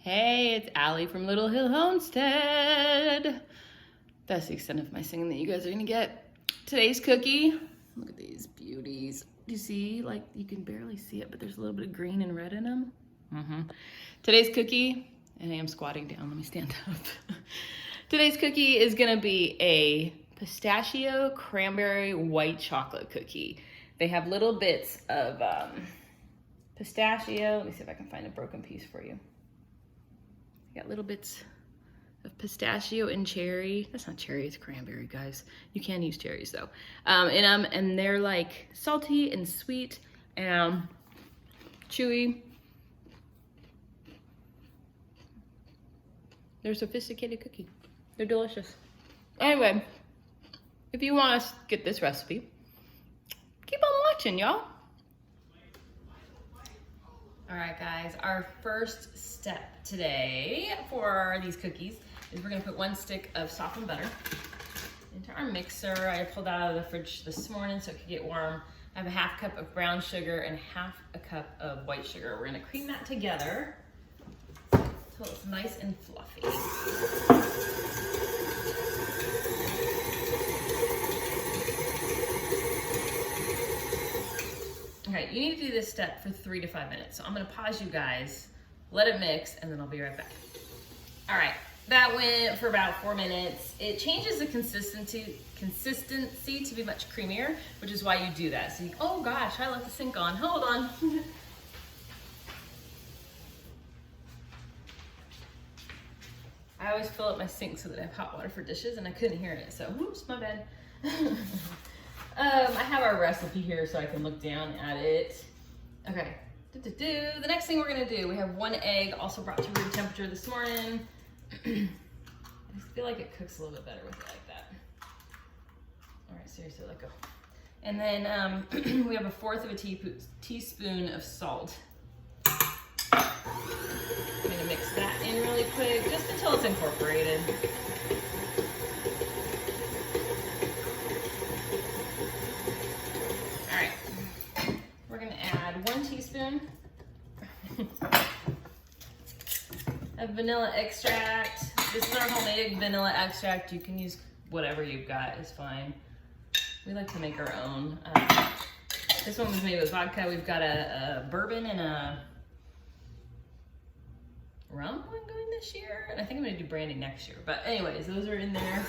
Hey, it's Allie from Little Hill Homestead. That's the extent of my singing that you guys are gonna get. Today's cookie, look at these beauties. Do you see, like, you can barely see it, but there's a little bit of green and red in them. Today's cookie, and I am squatting down, let me stand up. Today's cookie is gonna be a pistachio cranberry white chocolate cookie. They have little bits of pistachio. Let me see if I can find a broken piece for you. Got little bits of pistachio and cherry. That's not cherry, it's cranberry, guys. You can use cherries though. In them, and they're like salty and sweet and chewy. They're a sophisticated cookie. They're delicious. Anyway, if you want to get this recipe, keep on watching, y'all. All right, guys, our first step today for these cookies is we're gonna put 1 stick of softened butter into our mixer. I pulled that out of the fridge this morning so it could get warm. I have a 1/2 cup of brown sugar and 1/2 cup of white sugar. We're gonna cream that together until it's nice and fluffy. Okay, you need to do this step for 3 to 5 minutes. So I'm gonna pause you guys, let it mix, and then I'll be right back. All right, that went for about 4 minutes. It changes the consistency to be much creamier, which is why you do that. So oh gosh, I left the sink on, hold on. I always fill up my sink so that I have hot water for dishes, and I couldn't hear it, so oops, my bad. I have our recipe here so I can look down at it. Okay, the next thing we're gonna do, we have 1 egg, also brought to room temperature this morning. I feel like it cooks a little bit better with it like that. All right, seriously, let go. And then we have 1/4 teaspoon of salt. I'm gonna mix that in really quick, just until it's incorporated. Of vanilla extract. This is our homemade vanilla extract. You can use whatever you've got, is fine. We like to make our own. This one was made with vodka. We've got a bourbon and a rum one going this year. And I think I'm gonna do brandy next year. But anyways, those are in there.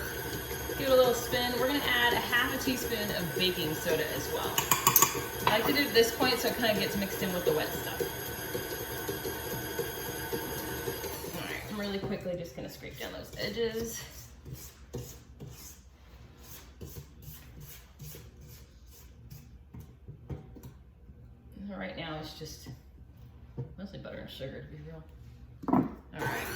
Give it a little spin. We're gonna add 1/2 teaspoon of baking soda as well. I like to do it at this point so it kind of gets mixed in with the wet stuff. All right, I'm really quickly just gonna scrape down those edges. And right now it's just mostly butter and sugar, to be real. All right.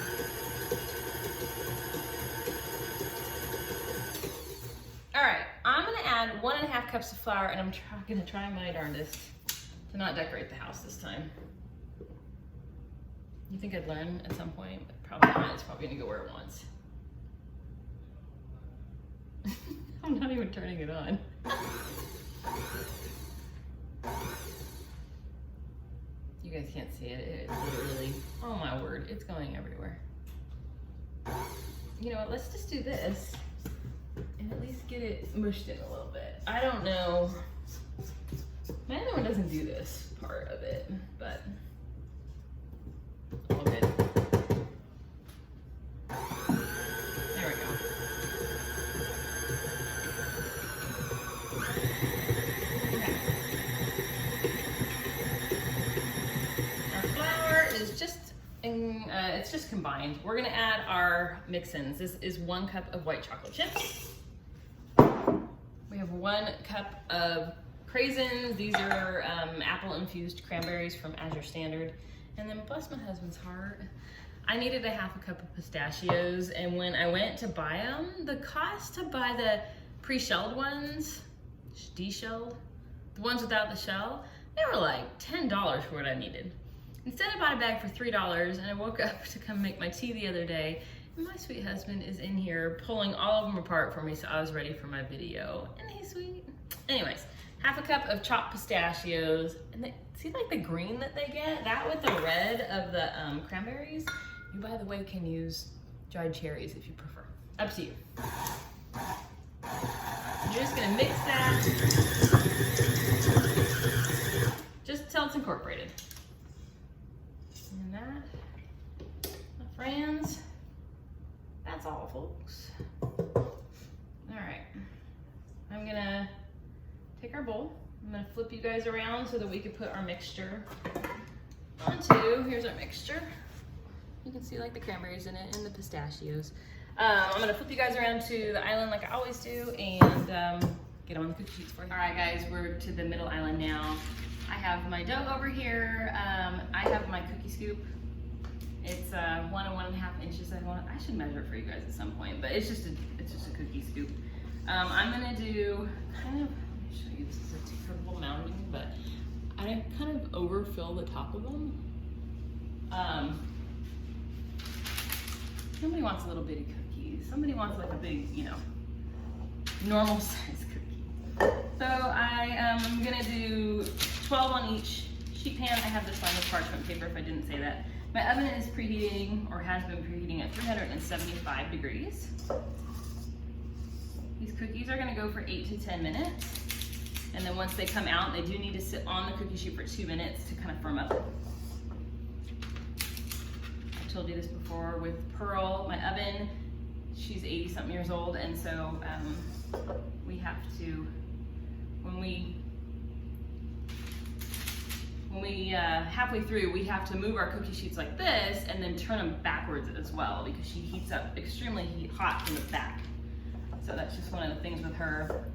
All right, I'm gonna add 1.5 cups of flour, and I'm gonna try my darndest to not decorate the house this time. You think I'd learn at some point? But probably not. It's probably gonna go where it wants. I'm not even turning it on. You guys can't see it. It's literally, oh my word, it's going everywhere. You know what, let's just do this and at least get it mushed in a little bit. I don't know. My other one doesn't do this part of it, but all good. There we go. Okay. Our flour is just, it's just combined. We're gonna add our mix-ins. This is 1 cup of white chocolate chips. We have 1 cup of craisins. These are apple infused cranberries from Azure Standard. And then bless my husband's heart, I needed 1/2 cup of pistachios. And when I went to buy them, the cost to buy the pre-shelled ones, de-shelled, the ones without the shell, they were like $10 for what I needed. Instead, I bought a bag for $3, and I woke up to come make my tea the other day, and my sweet husband is in here pulling all of them apart for me so I was ready for my video. Isn't he sweet? Anyways, 1/2 cup of chopped pistachios, and see like the green that they get? That with the red of the cranberries You, by the way, can use dried cherries if you prefer. Up to you. You're just gonna mix that just until it's incorporated. And that, my friends, that's all, folks. All right, I'm gonna take our bowl. I'm gonna flip you guys around so that we can put our mixture onto. Here's our mixture. You can see like the cranberries in it and the pistachios. I'm gonna flip you guys around to the island like I always do and get on the cookie sheets for you. All right, guys, we're to the middle island now. I have my dough over here. I have my cookie scoop. It's 1 and 1.5 inches. I should measure it for you guys at some point, but it's just a cookie scoop. I'm gonna do kind of. Let me show you. This is a terrible mounting, but I kind of overfill the top of them. Somebody wants a little bitty cookies. Somebody wants like a big, you know, normal size cookie. So I'm gonna do 12 on each sheet pan. I have this on with parchment paper if I didn't say that. My oven is preheating, or has been preheating, at 375 degrees. These cookies are gonna go for 8 to 10 minutes. And then once they come out, they do need to sit on the cookie sheet for 2 minutes to kind of firm up. I told you this before with Pearl, my oven, she's 80 something years old, and so we have to, when we halfway through, we have to move our cookie sheets like this and then turn them backwards as well, because she heats up extremely hot from the back. So that's just one of the things with her.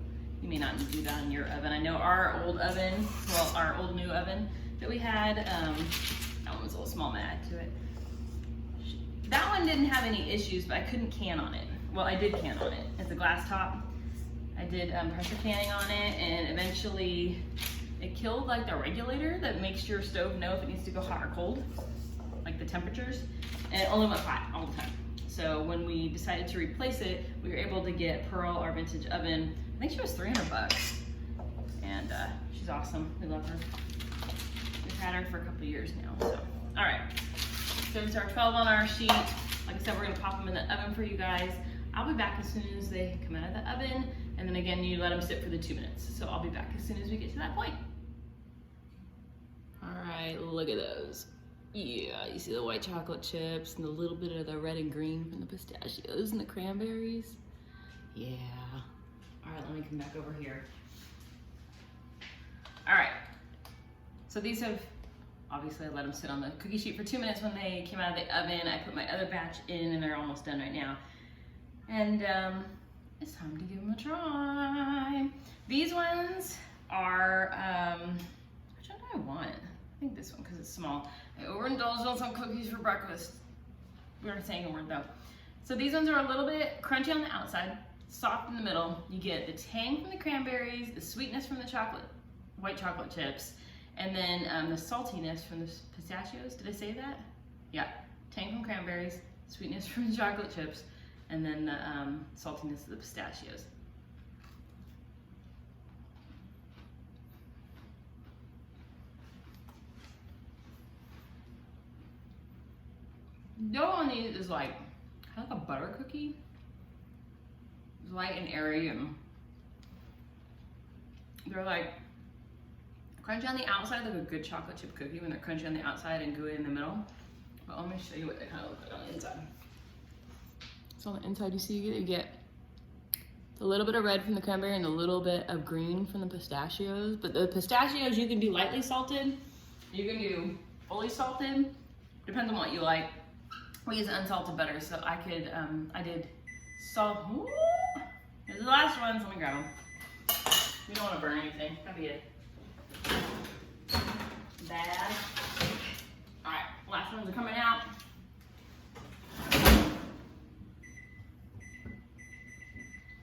You may not need to do that in your oven. I know our old oven, well, our old new oven that we had, that one was a little small, I'm gonna add to it. That one didn't have any issues, but I couldn't can on it. Well, I did can on it. It's a glass top. I did pressure canning on it, and eventually it killed like the regulator that makes your stove know if it needs to go hot or cold, like the temperatures, and it only went hot all the time. So when we decided to replace it, we were able to get Pearl, our vintage oven. I think she was 300 bucks, and she's awesome. We love her. We've had her for a couple of years now. So, all right. So it's our 12 on our sheet. Like I said, we're gonna pop them in the oven for you guys. I'll be back as soon as they come out of the oven. And then again, you let them sit for the 2 minutes. So I'll be back as soon as we get to that point. All right, look at those. Yeah, you see the white chocolate chips and a little bit of the red and green from the pistachios and the cranberries. Yeah. All right, let me come back over here. All right. So these have, obviously I let them sit on the cookie sheet for 2 minutes when they came out of the oven. I put my other batch in and they're almost done right now. And it's time to give them a try. These ones are, which one do I want? I think this one because it's small. I overindulged on some cookies for breakfast. We weren't saying a word though. So these ones are a little bit crunchy on the outside, soft in the middle. You get the tang from the cranberries, the sweetness from the white chocolate chips, and then the saltiness from the pistachios. Did I say that? Yeah, tang from cranberries, sweetness from the chocolate chips, and then the saltiness of the pistachios. Dough on these is like kind of like a butter cookie. It's light and airy, and they're like crunchy on the outside, like a good chocolate chip cookie when they're crunchy on the outside and gooey in the middle. But let me show you what they kind of look like on the inside. So on the inside, you see you get a little bit of red from the cranberry and a little bit of green from the pistachios. But the pistachios you can do lightly salted, you can do fully salted, depends on what you like. We use unsalted butter, so I did salt. Ooh, here's the last ones. Let me grab them. We don't want to burn anything. That'd be it. Bad. All right, last ones are coming out.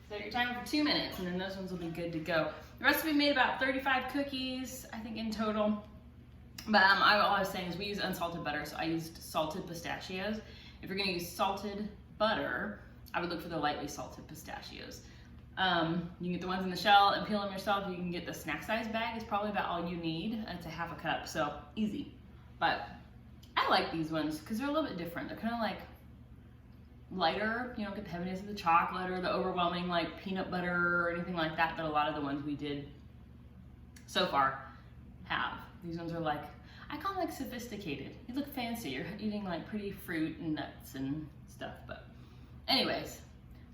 Set your timer for 2 minutes, and then those ones will be good to go. The recipe made about 35 cookies, I think, in total. But all I was saying is we use unsalted butter, so I used salted pistachios. If you're gonna use salted butter, I would look for the lightly salted pistachios. You can get the ones in the shell and peel them yourself. You can get the snack size bag. It's probably about all you need. It's a half a cup, so easy. But I like these ones because they're a little bit different. They're kind of like lighter. You don't get the heaviness of the chocolate or the overwhelming like peanut butter or anything like that a lot of the ones we did so far have. These ones are like, I call them like sophisticated. You look fancy. You're eating like pretty fruit and nuts and stuff. But anyways,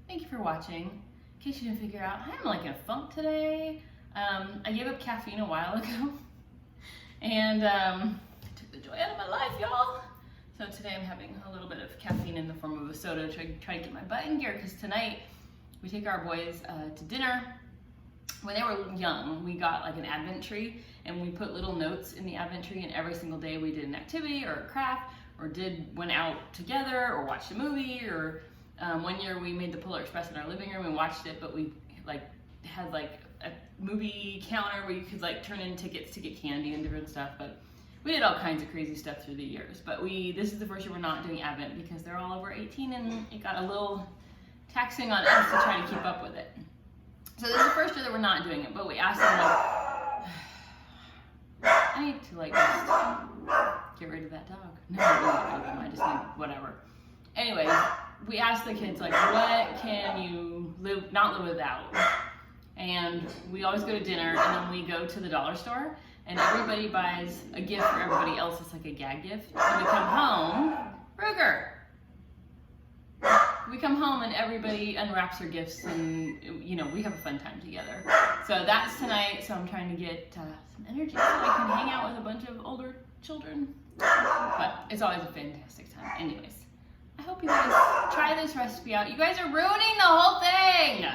thank you for watching. In case you didn't figure out, I'm like in a funk today. I gave up caffeine a while ago and took the joy out of my life, y'all. So today I'm having a little bit of caffeine in the form of a soda to try to get my butt in gear, because tonight we take our boys to dinner. When they were young, we got like an Advent tree and we put little notes in the Advent tree, and every single day we did an activity or a craft or went out together or watched a movie, or one year we made the Polar Express in our living room and watched it, but we like had like a movie counter where you could like turn in tickets to get candy and different stuff. But we did all kinds of crazy stuff through the years. But this is the first year we're not doing Advent because they're all over 18 and it got a little taxing on us to try to keep up with it. So this is the first year that we're not doing it, but we asked them like, I need to like just get rid of that dog. No, I don't get rid of him, I just need whatever. Anyway, we asked the kids like, what can you not live without? And we always go to dinner and then we go to the dollar store and everybody buys a gift for everybody else. It's like a gag gift. And we come home, Ruger. We come home and everybody unwraps their gifts and, you know, we have a fun time together. So that's tonight. So I'm trying to get some energy so I can hang out with a bunch of older children. But it's always a fantastic time. Anyways, I hope you guys try this recipe out. You guys are ruining the whole thing.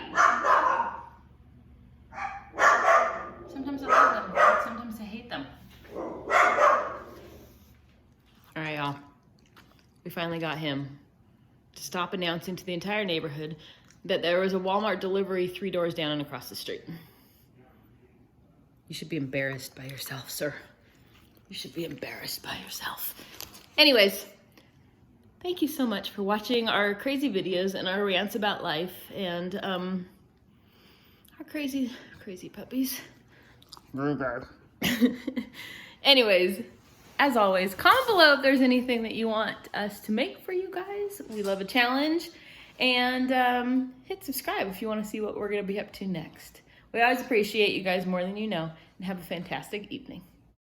Sometimes I love them, sometimes I hate them. All right, y'all. We finally got him to stop announcing to the entire neighborhood that there was a Walmart delivery 3 doors down and across the street. You should be embarrassed by yourself, sir. You should be embarrassed by yourself. Anyways, thank you so much for watching our crazy videos and our rants about life and our crazy puppies. Anyways, as always, comment below if there's anything that you want us to make for you guys. We love a challenge. And hit subscribe if you want to see what we're going to be up to next. We always appreciate you guys more than you know. And have a fantastic evening.